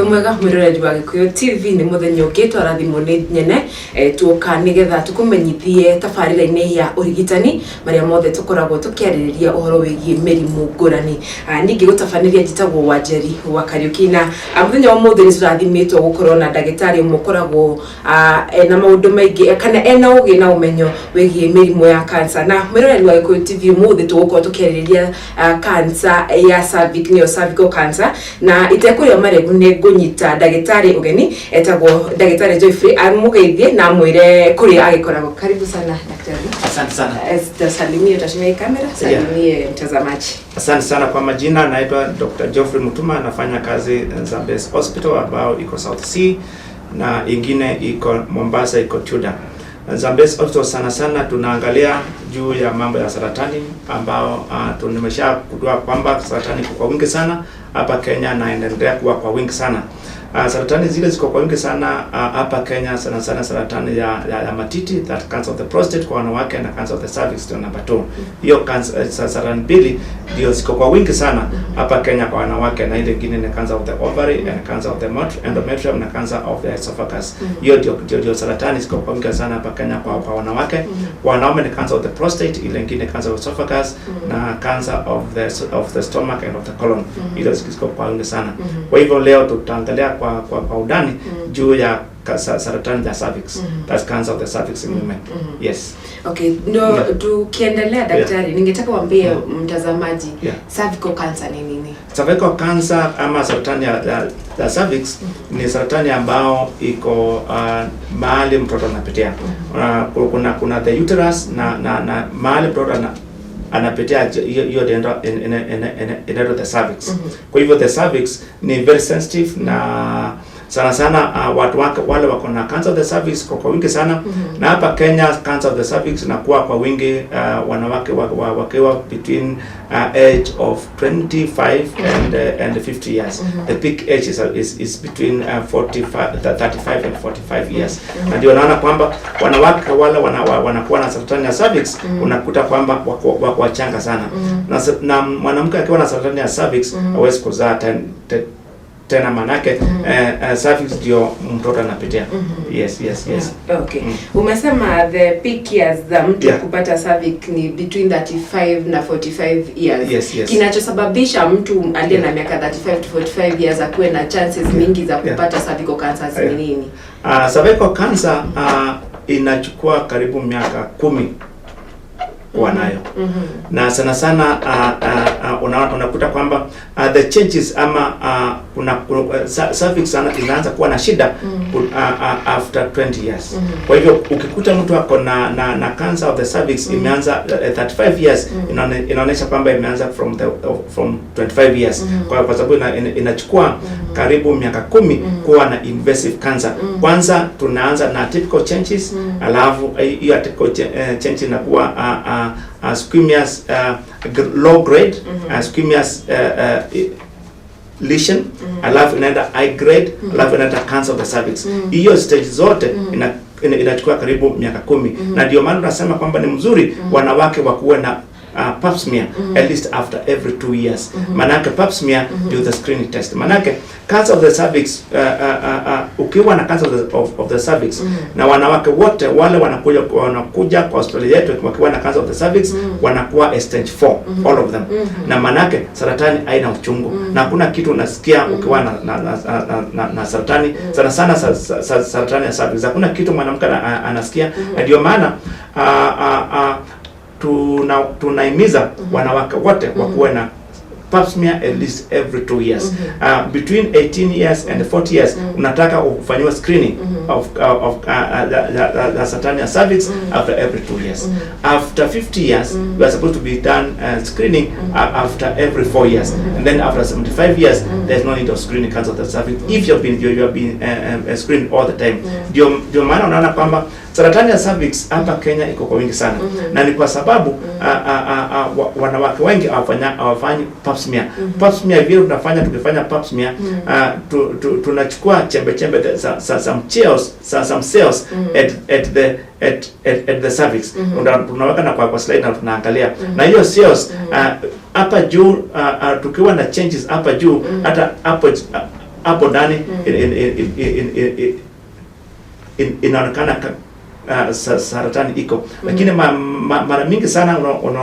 mwega mwiroreri wa Gikuyu TV ni muthenya ukitwa rathimo ni nyene tuoka nigetha tukumenyithie tabarira-ini ya urigitani maria mothe tukoragwo tukiaririria uhoro wigie mirimu ngurani ningi gutabaniria njitagwo Wanjeri wa KARIUKI na muthenya wa muthe ni turathimitwo gukorwo na ndagitari mukoragwo na maundu maingi kana ena ugi na umenyo wigie mirimu ya cancer na mwiroreri wa Gikuyu TV muthe tugukorwo tukiaririria cancer ya cervix ni cervical cancer na itekuria maregu ni gunyita ndagitari ugeni etagwo ndagitari Joyfrey amugeithie na mwire kuri agikoragwo. Karibu sana daktari. Asante sana. Salimie utashimia kamera, salimie mtazamaji. Asante sana kwa majina, naitwa Dr. Geoffrey Mutuma, nafanya kazi Zambes Hospital ambao iko South Sea na ingine iko Mombasa iko Tuda. Zambes Hospital sana tunaangalia juu ya mambo ya saratani ambao tumesha kujua kwamba saratani kwa wingi sana hapa Kenya na inaendelea kuwa kwa wingi sana. Saratani zile ziko kwa wingi sana hapa Kenya sana saratani ya matiti, that cancer of the prostate kwa wanawake na cancer of the cervix ndio number 2. Hiyo cancer saratani mbili ndio ziko kwa wingi sana hapa Kenya kwa wanawake na ile nyingine ni cancer of the ovary and cancer of the endometrium na cancer of the esophagus. Hiyo ndio saratani ziko kwa wingi sana hapa Kenya kwa wanawake. Kwa wanaume ni cancer of the prostate, ile nyingine cancer of esophagus na cancer of the stomach and of the colon. Hizo ziko kwa wingi sana. Kwa hivyo leo tutaangalia kwa udani juu ya saratani ya cervix. That's cancer of the cervix in women. Yes. Okay, no tukiendelea daktari, ningetaka waambie mtazamaji cervical cancer ni nini? Cervical cancer ama saratani ya cervix ni saratani ambao iko mahali mtoto anapitia. Kuna the uterus na mahali mtoto anapitia hiyo ndio the cervix. Kwa hivyo the cervix ni very sensitive na sana watu wale wako na cancer of the cervix kwa wingi sana. Na hapa Kenya cancer of the cervix inakuwa kwa wingi wanawake wakiwa between age of 25 and 50 years. The peak age is between 35 and 45 years. Na ndio naona kwamba wanawake wale wanakuwa na saratani ya cervix unakuta kwamba wako wachanga sana. Na mwanamke akiwa na saratani ya cervix hawezi kuzaa tena manake cervix ndio mtoto anapitia. Yes. Okay. Umesema the peak years za mtu kupata cervix ni between 35 na 45 years. Yes. Kinachosababisha mtu aliye na miaka 35 to 45 years akuwe na chances mingi za kupata cervical cancer ni nini? Cervical cancer inachukua karibu miaka 10 kuwa nayo. Na sana unakuta kwamba the changes ama kuna cervix inaanza kuwa na shida after 20 years. Kwa hivyo ukikuta mtu ako na cancer of the cervix imeanza 35 years, inaonyesha kwamba imeanza from 25 years. Kwa sababu inachukua karibu miaka 10 kuwa na invasive cancer. Kwanza tunaanza na typical changes, alafu hiyo typical change inakuwa squamous low grade, squamous lesion, alafu inaenda high grade, alafu inaenda cancer of the cervix. Hiyo stage zote inachukua karibu miaka 10. Na ndio maana tunasema kwamba ni mzuri wanawake wakuwe na pap smear at least after every 2 years. Manake pap smear do the screening test. Manake cancer of the cervix ukiwa na cancer of the cervix na wanawake wote wale wanakuja kwa hospitali yetu wakiwa na cancer of the cervix wanakuwa stage 4 all of them. Na manake saratani haina uchungu na hakuna kitu unasikia ukiwa na saratani sana saratani ya cervix. Hakuna kitu mwanamke anasikia. Ndio maana tunaimiza wanawake wote wakuwe na pap smear at least every 2 years. Between 18 years and 40 years unataka ufanyiwe screening of the saratani ya cervix after every 2 years. After 50 years we are supposed to be done screening after every 4 years, and then after 75 years there's no need of screening cancer of the cervix if you have been screened all the time. Ndio maana unaona kwamba saratani ya cervix hapa Kenya iko kwa wingi sana. Na ni kwa sababu wanawake wengi hawafanyi pap smear. Pap smear vile tukifanya pap smear tunachukua chembe some cells at the cervix. Tunaweka na kwa slide na tunaangalia. Na hiyo cells hapa juu tukiwa na changes hapa juu hata hapo hapo ndani inaonekana saratani iko, lakini mara mingi sana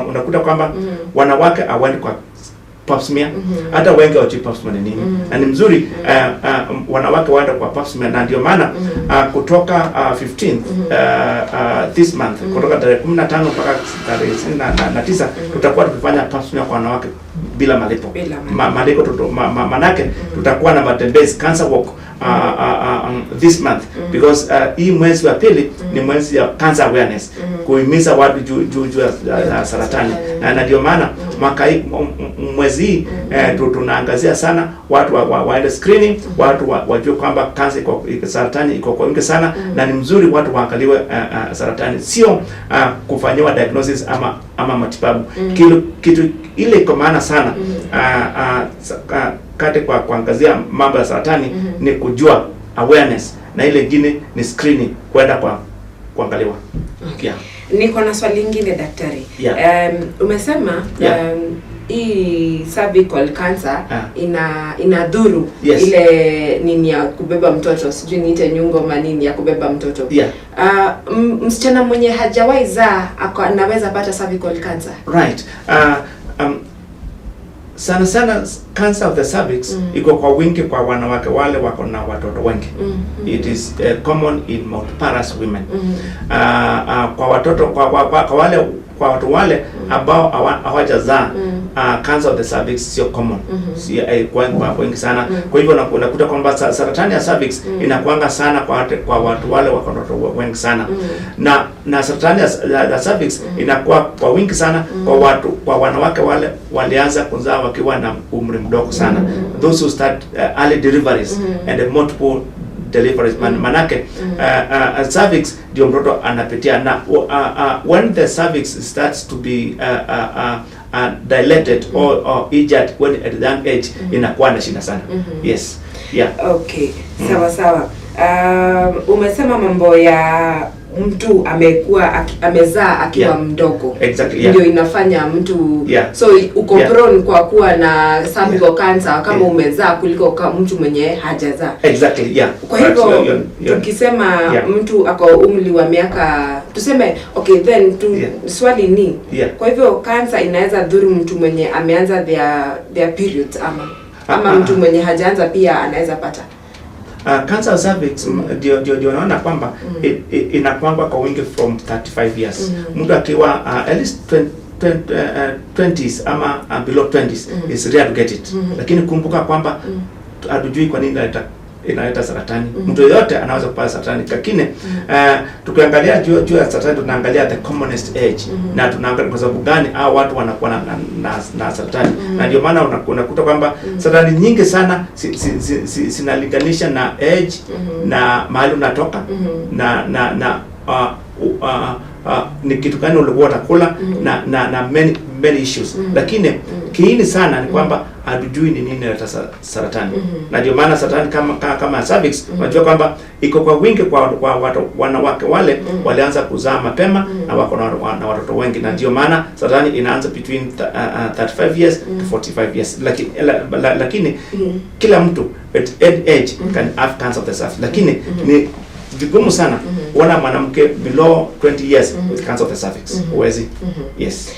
unakuta kwamba wanawake hawaendi kwa pap smear, hata wengi hawajui pap smear ni nini, na ni mzuri wanawake waende kwa pap smear, na ndio maana kutoka 15th this month, kutoka tarehe 15 mpaka tarehe 29 tutakuwa tukifanya pap smear kwa wanawake bila malipo. Malipo manake tutakuwa na matembezi cancer walk this month, because hii mwezi wa pili ni mwezi ya cancer awareness, kuhimiza watu juu ya saratani, na ndio maana mwaka hii mwezi hii tunaangazia sana watu waende screening, watu wajue kwamba cancer saratani iko kwa wingi sana, na ni mzuri watu waangaliwe saratani, sio kufanyiwa diagnosis ama matibabu. Kitu ile iko maana sana kati kwa kuangazia mambo ya saratani ni kujua awareness, na ile nyingine ni screening, kwenda kwa kuangaliwa. Okay. Niko na swali lingine daktari. Umesema hii cervical cancer inadhuru ile nini ya kubeba mtoto, sijui niite nyungo manini ya kubeba mtoto. Msichana mwenye hajawahi zaa anaweza pata cervical cancer? Right. Sana cancer of the cervix iko kwa wingi kwa wanawake wale wako na watoto wengi. It is common in multiparous women. Kwa watoto kwa watu wale ambao hawajazaa, cancer of the cervix sio common, si kwa wengi sana. Kwa hivyo unakuta kwamba saratani ya cervix inakuanga sana kwa watu wale wako na watoto wengi sana, na saratani ya cervix inakuwa kwa wingi sana kwa wanawake wale walianza kuzaa wakiwa na umri mdogo sana, those who start early deliveries and multiple deliveries. Manake cervix ndio mtoto anapitia, na when the cervix starts to be dilated or injured when at a young age, inakuwa na shida sana. Yes. Okay. Sawa. Umesema mambo ya mtu amezaa akiwa mdogo. Exactly. Ndio inafanya mtu so uko prone kwa kuwa na cervical cancer kama umezaa kuliko mtu mwenye hajazaa. Exactly. Kwa hivyo tukisema mtu ako umri wa miaka tuseme then swali ni kwa hivyo cancer inaweza dhuru mtu mwenye ameanza their period ama mtu mwenye hajaanza pia anaweza pata? Cancer of cervix ndio naona kwamba inakwamba kwa wingi from 35 years. Mtu akiwa at least 20s ama below 20s is rare to get it. Lakini kumbuka kwamba hatujui kwa nini inaleta saratani. Mtu yote anaweza kupata saratani, lakini tukiangalia juu ya saratani tunaangalia the commonest age, na tunaangalia kwa sababu gani hao watu wanakuwa na saratani. Na ndio maana unakuta kwamba saratani nyingi sana sinalinganisha na age na mahali unatoka na ni kitu gani ulikuwa unakula na many issues. Lakini kiini sana ni kwamba hatujui ni nini inaleta saratani. Na ndio maana saratani kama cervix unajua kwamba iko kwa wingi kwa wanawake wale walianza kuzaa mapema na wako na watoto wengi, na ndio maana saratani inaanza between 35 years to 45 years. Lakini kila mtu at any age can have cancer of the cervix, lakini ni vigumu sana kuona mwanamke below 20 years with cancer of the cervix. Uwezi. Yes.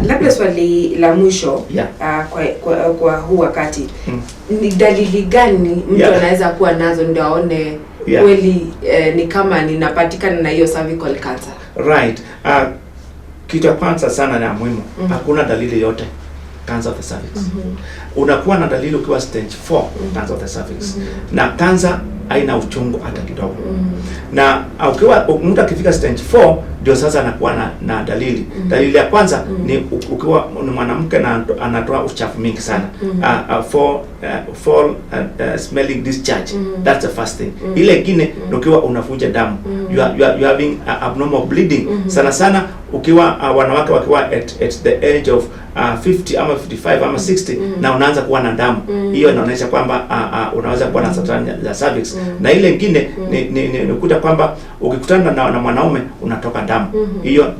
Labda swali la mwisho kwa huu wakati, ni dalili gani mtu anaweza kuwa nazo ndio aone kweli ni kama ninapatikana na hiyo cervical cancer? Right. Kitu ya kwanza sana na muhimu, hakuna dalili yote cancer of the cervix. Unakuwa na dalili ukiwa stage 4 cancer of the cervix. Na cancer haina uchungu hata kidogo. Na ukiwa mtu akifika stage 4 ndio sasa anakuwa na dalili. Dalili ya kwanza ni ukiwa ni mwanamke na anatoa uchafu mingi sana. Smelling discharge. That's the first thing. Ile nyingine ukiwa unavuja damu. You are having abnormal bleeding. Sana ukiwa wanawake wakiwa at the age of 50 ama 55 ama 60 na unaanza kuwa na damu, hiyo inaonyesha kwamba unaweza kuwa na saratani ya cervix. Na ile nyingine ni kuta kwamba ukikutana na mwanaume unatoka damu, hiyo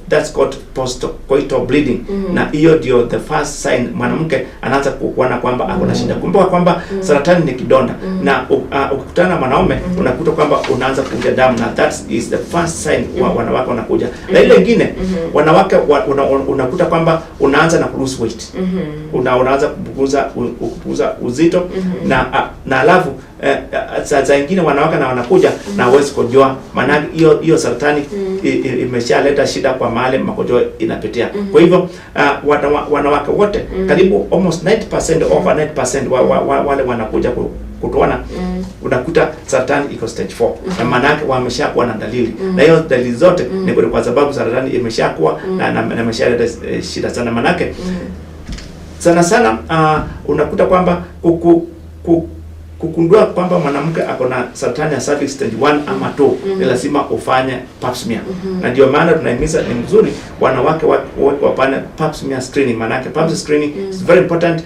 that's called postcoital bleeding, na hiyo ndio the first sign mwanamke anaanza kuona kwamba akona shida. Kumbuka kwamba saratani ni kidonda, na ukikutana na mwanaume unakuta kwamba unaanza kuja damu, na that is the first sign wanawake wanakuja. Na ile nyingine wanawake unakuta kwamba unaanza na lose weight, unaanza kupunguza uzito, na alafu saa nyingine wanawake na wanakuja na hawezi kujua, maana hiyo saratani imeshaleta shida kwa mahali makojo inapitia. Kwa hivyo wanawake wote karibu almost 90% over 90% wale wanakuja kutuona, unakuta saratani iko stage 4, na maana yake wameshakuwa na dalili, na hiyo dalili zote ni kwa sababu saratani imeshakuwa na imeshaleta shida sana. Maana yake sana unakuta kwamba kukundua kwamba mwanamke ako na saratani ya cervix stage 1 ama 2 ni lazima ufanye pap smear. Na ndio maana tunahimiza ni mzuri wanawake wapane pap smear screening. Maana yake pap screening is very important,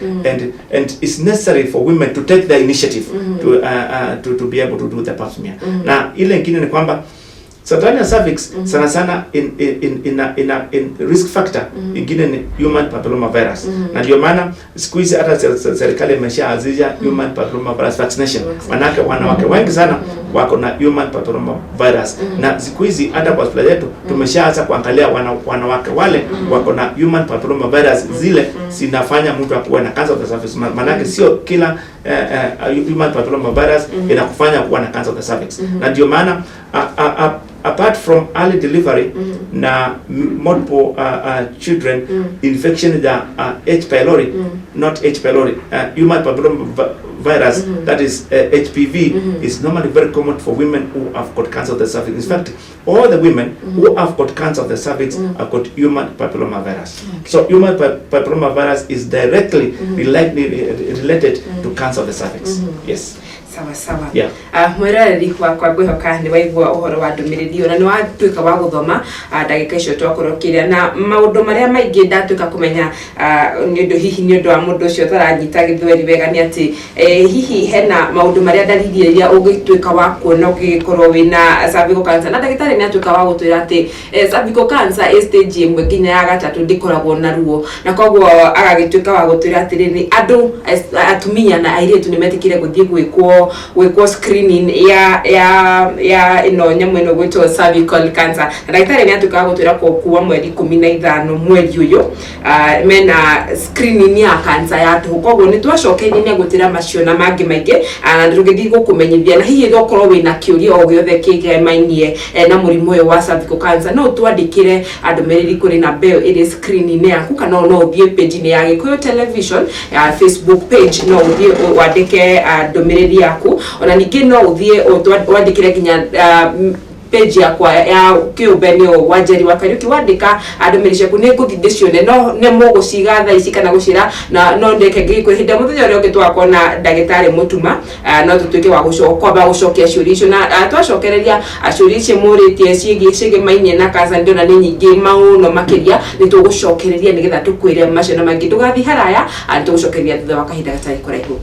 and it's necessary for women to take the initiative to be able to do the pap smear. Na ile nyingine ni kwamba saratani ya cervix sana in risk factor ingine ni human papilloma virus. Na ndio maana siku hizi hata serikali imeshaanzisha human papilloma virus vaccination. Manake wanawake wengi sana wako na human papilloma virus. Na siku hizi hata kwa hospitali yetu tumeshaanza kuangalia wanawake wale wako na human papilloma virus, zile zinafanya mtu akuwe na cancer of the cervix. Manake sio kila human papilloma virus inakufanya kuwa na cancer of the cervix. Na ndio maana apart from early delivery na multiple children infection the H pylori, not H pylori, human papilloma virus, that is HPV, is normally very common for women who have got cancer of the cervix. In fact, all the women who have got cancer of the cervix have got human papilloma virus. So human papilloma virus is directly related to cancer of the cervix. Yes. Sawa. Yeah. Mwereri kwa gwihoka ni waigua uhoro wa ndumiriri ona ni watuika wa guthoma ndagika icio twakorokiria na maundu maria maingi ndatuika kumenya ni undu hihi ni undu wa mundu ucio taranyita githweri wega ni ati hihi hena maundu maria dalili iria ugituika wa kuona ugikorwo wina cervical cancer, na ndagitari ni atuika wa gutwira ati cervical cancer stage imwe nginya ya gatatu ndikoragwo na ruo, na koguo agagituika wa gutwira ati ni andu atumia na airitu ni metikire guthie gwikwo screening ya ino nyamu ino gwitwo cervical cancer. Na ndagitari ni atuika gutwira kuwa mweri 15 mweri uyu mena screening ya cancer ya tu, koguo ni twacokeirie ni gutira macio na mangi maingi na ndugithi gukumenyithia, na hihi gokorwo wina kiuria o giothe kigemainie na murimu uyu wa cervical cancer no twandikire andumiriri kuri na bell iri screening yaku, kana no uthie page ni ya Gikuyu television ya Facebook page, no uthie wandike andumiriri yaku, ona ningi no uthie wandikire kinya page ya kiubenio wanjeri wa Kariuki wandika andumirishe ku ni nguthindisio no ne muguciga tha ici kana gucira na no ndeke ngikwihinda muthenya uri ungitwa kona ndagitari mutuma no tutuike wa gucoka gucokia ciuria icio, na twacokereria ciuria icio muritie ciige mainie na kansa ndio na ni nyingi mauno makiria ni tugucokereria nigetha tukwire macio na mangi tugathi haraya tugucokereria thutha wa kahinda gatari kuraihu.